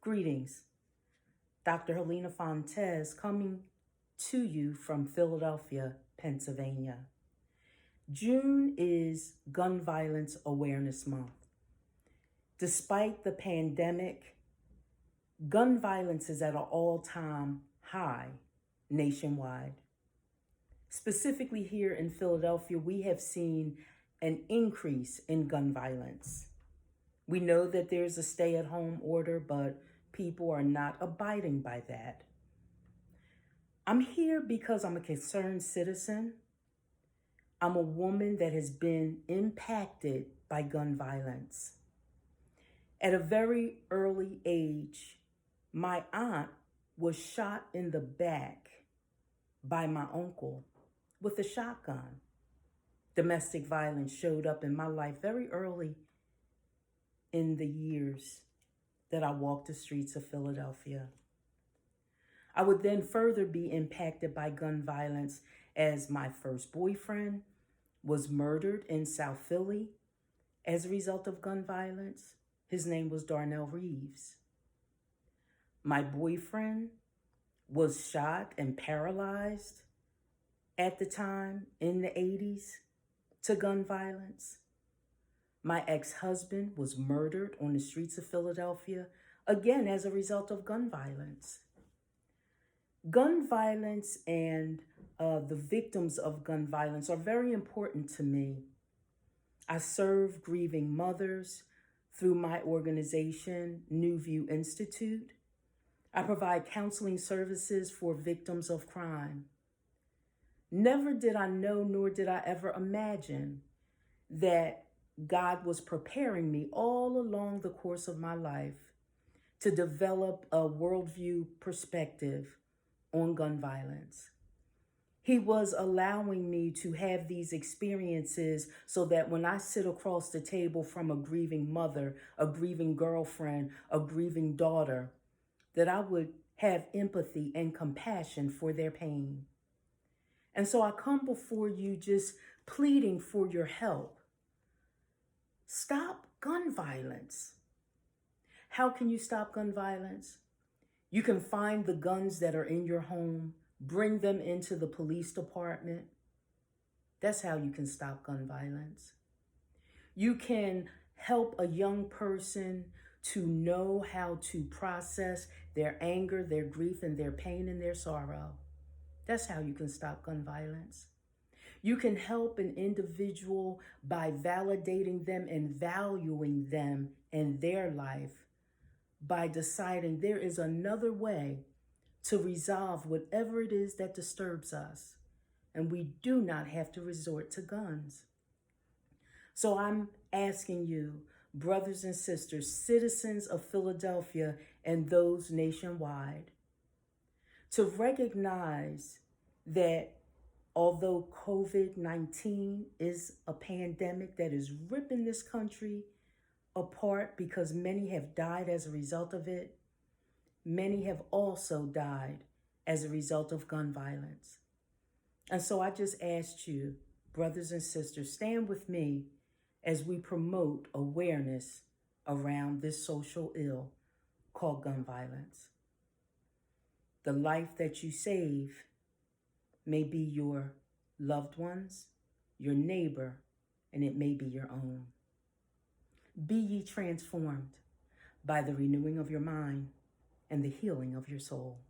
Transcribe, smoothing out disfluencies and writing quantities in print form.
Greetings. Dr. Helena Fontes coming to you from Philadelphia, Pennsylvania. June is Gun Violence Awareness Month. Despite the pandemic, gun violence is at an all-time high nationwide. Specifically here in Philadelphia, we have seen an increase in gun violence. We know that there's a stay-at-home order, but people are not abiding by that. I'm here because I'm a concerned citizen. I'm a woman that has been impacted by gun violence. At a very early age, my aunt was shot in the back by my uncle with a shotgun. Domestic violence showed up in my life very early in the years that I walked the streets of Philadelphia. I would then further be impacted by gun violence as my first boyfriend was murdered in South Philly as a result of gun violence. His name was Darnell Reeves. My boyfriend was shot and paralyzed at the time in the 80s to gun violence. My ex-husband was murdered on the streets of Philadelphia, again, as a result of gun violence. Gun violence and the victims of gun violence are very important to me. I serve grieving mothers through my organization, NewView Institute. I provide counseling services for victims of crime. Never did I know, nor did I ever imagine that God was preparing me all along the course of my life to develop a worldview perspective on gun violence. He was allowing me to have these experiences so that when I sit across the table from a grieving mother, a grieving girlfriend, a grieving daughter, that I would have empathy and compassion for their pain. And so I come before you just pleading for your help. Stop gun violence. How can you stop gun violence? You can find the guns that are in your home, bring them into the police department. That's how you can stop gun violence. You can help a young person to know how to process their anger, their grief, and their pain and their sorrow. That's how you can stop gun violence. You can help an individual by validating them and valuing them and their life by deciding there is another way to resolve whatever it is that disturbs us. And we do not have to resort to guns. So I'm asking you, brothers and sisters, citizens of Philadelphia and those nationwide, to recognize that although COVID-19 is a pandemic that is ripping this country apart because many have died as a result of it, many have also died as a result of gun violence. And so I just asked you, brothers and sisters, stand with me as we promote awareness around this social ill called gun violence. The life that you save may be your loved ones, your neighbor, and it may be your own. Be ye transformed by the renewing of your mind and the healing of your soul.